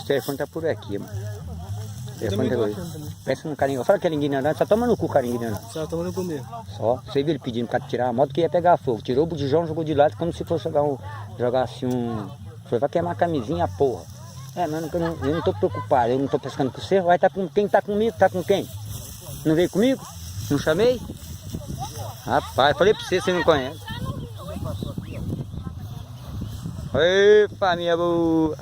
telefone tá por aqui, mano. O telefone tá por... Pensa no carinho. Fala que é ninguém não, só toma no cu carinho não. Só toma no cu mesmo. Só. Você viu ele pedindo pra tirar a moto que ia pegar fogo. Tirou o botijão, jogou de lado como se fosse jogar assim um... Foi, vai queimar a camisinha, porra. É, mas eu não tô preocupado, eu não tô pescando com você. Vai tá com quem tá comigo? Tá com quem? Não veio comigo? Não chamei? Rapaz, falei pra você não conhece. Epa, minha boa.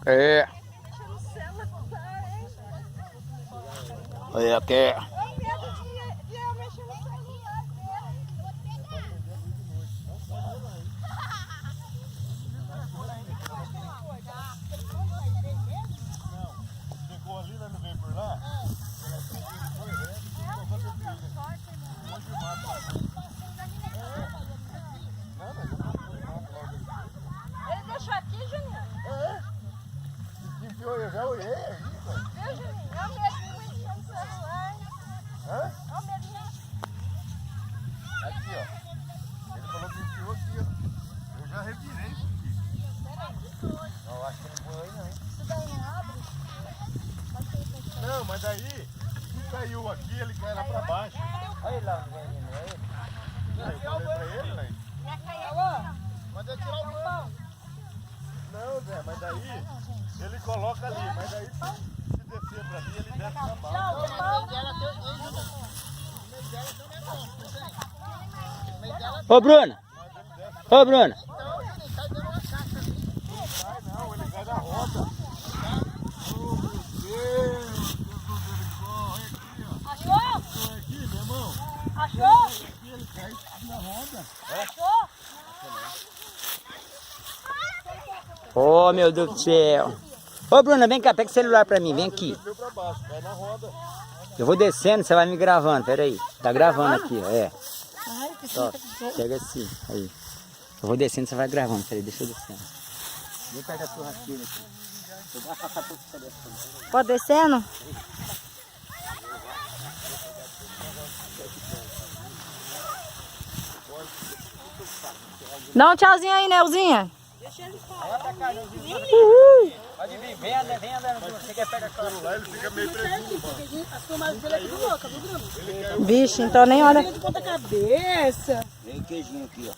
É. Olha aqui. Ele deixou aqui, Juninho? Eu já olhei aí, Viu, Juninho? É o mesmo mexendo no celular. hã? É o mesmo. Aqui, ó. Ele falou que enfiou aqui, ó. Eu já revirei isso aqui. Peraí. Não, acho que ele põe aí, não. Isso daí não abre? Não, mas daí, se caiu aqui, ele cai lá pra baixo. Olha lá onde vem ele, é ele. Eu falei pra ele, né? Mas é tirar o pão. Não, Zé, mas daí, ele coloca ali, mas daí se descer pra mim, ele desce na mão. Ô, Bruna. Ô, Bruna. Não, ele cai na roda. Achou? Aqui, meu irmão. Achou? Ele cai na roda. Achou? Oh, meu Deus do céu. Ô, Bruna, vem cá, pega o celular pra mim, vem aqui. Desceu pra baixo, cai na roda. Eu vou descendo, você vai me gravando, peraí. Tá gravando aqui, ó, é. Ai, que Ó, pega assim, aí. Eu vou descendo, você vai gravando, peraí, deixa eu descendo. Vem perto da churrasqueira aqui. Eu vou passar por você descendo. pode descendo? Dá um tchauzinho aí, Nelzinha. Uhul. Pode vir, vem andando, Bruno. Você quer pegar a Lá ele fica meio preso, mano. As filmagens dele é tudo louca, viu, Bruno? Vixe, então nem olha. De ponta cabeça. Vem o queijinho aqui, ó.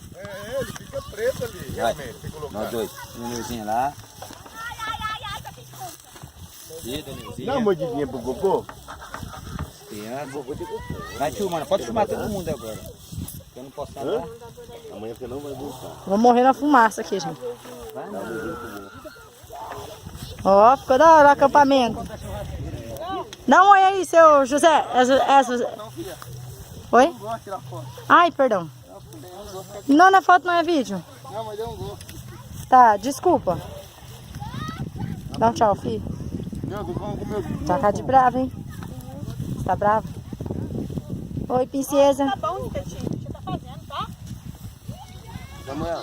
Ele fica preso ali, realmente, tem que colocar. Nós dois. Nenilzinho lá. E Danilzinho. Dá uma mordidinha pro Gogô. Vai filmando, pode filmar todo mundo agora. Eu não posso falar. Amanhã você não vai voltar. Vou morrer na fumaça aqui, gente. Ó, ficou da hora o acampamento. Dá um oi aí, seu José. Oi? Ai, perdão. Não, na foto não é vídeo. Não, mas deu um gol. Tá, desculpa. Dá um tchau, filho. Meu, Gogô comeu. Tá cá de brava, hein? Você tá bravo? Oi, princesa. Tá bom, Tetinho. O que você tá fazendo, tá? Amanhã.